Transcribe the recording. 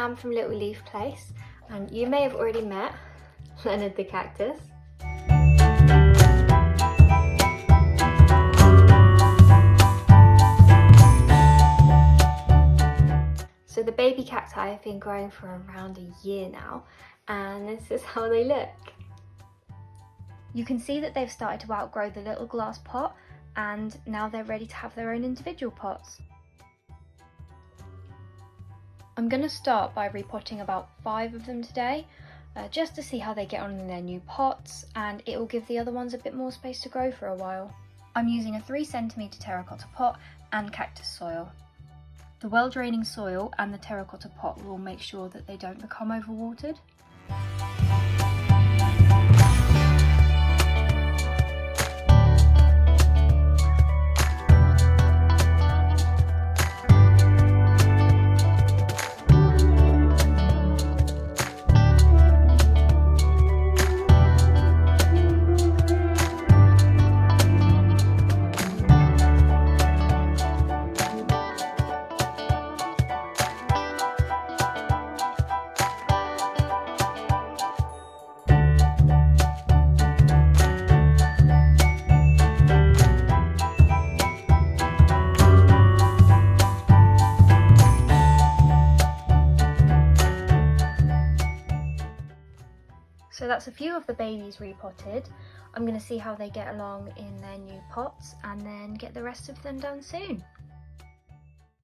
Sam from Little Leaf Place, and you may have already met Leonard the Cactus. So the baby cacti have been growing for around a year now, and this is how they look. You can see that they've started to outgrow the little glass pot, and now they're ready to have their own individual pots. I'm going to start by repotting about 5 of them today, just to see how they get on in their new pots, and it will give the other ones a bit more space to grow for a while. I'm using a 3cm terracotta pot and cactus soil. The well-draining soil and the terracotta pot will make sure that they don't become overwatered. So that's a few of the babies repotted. I'm going to see how they get along in their new pots and then get the rest of them done soon.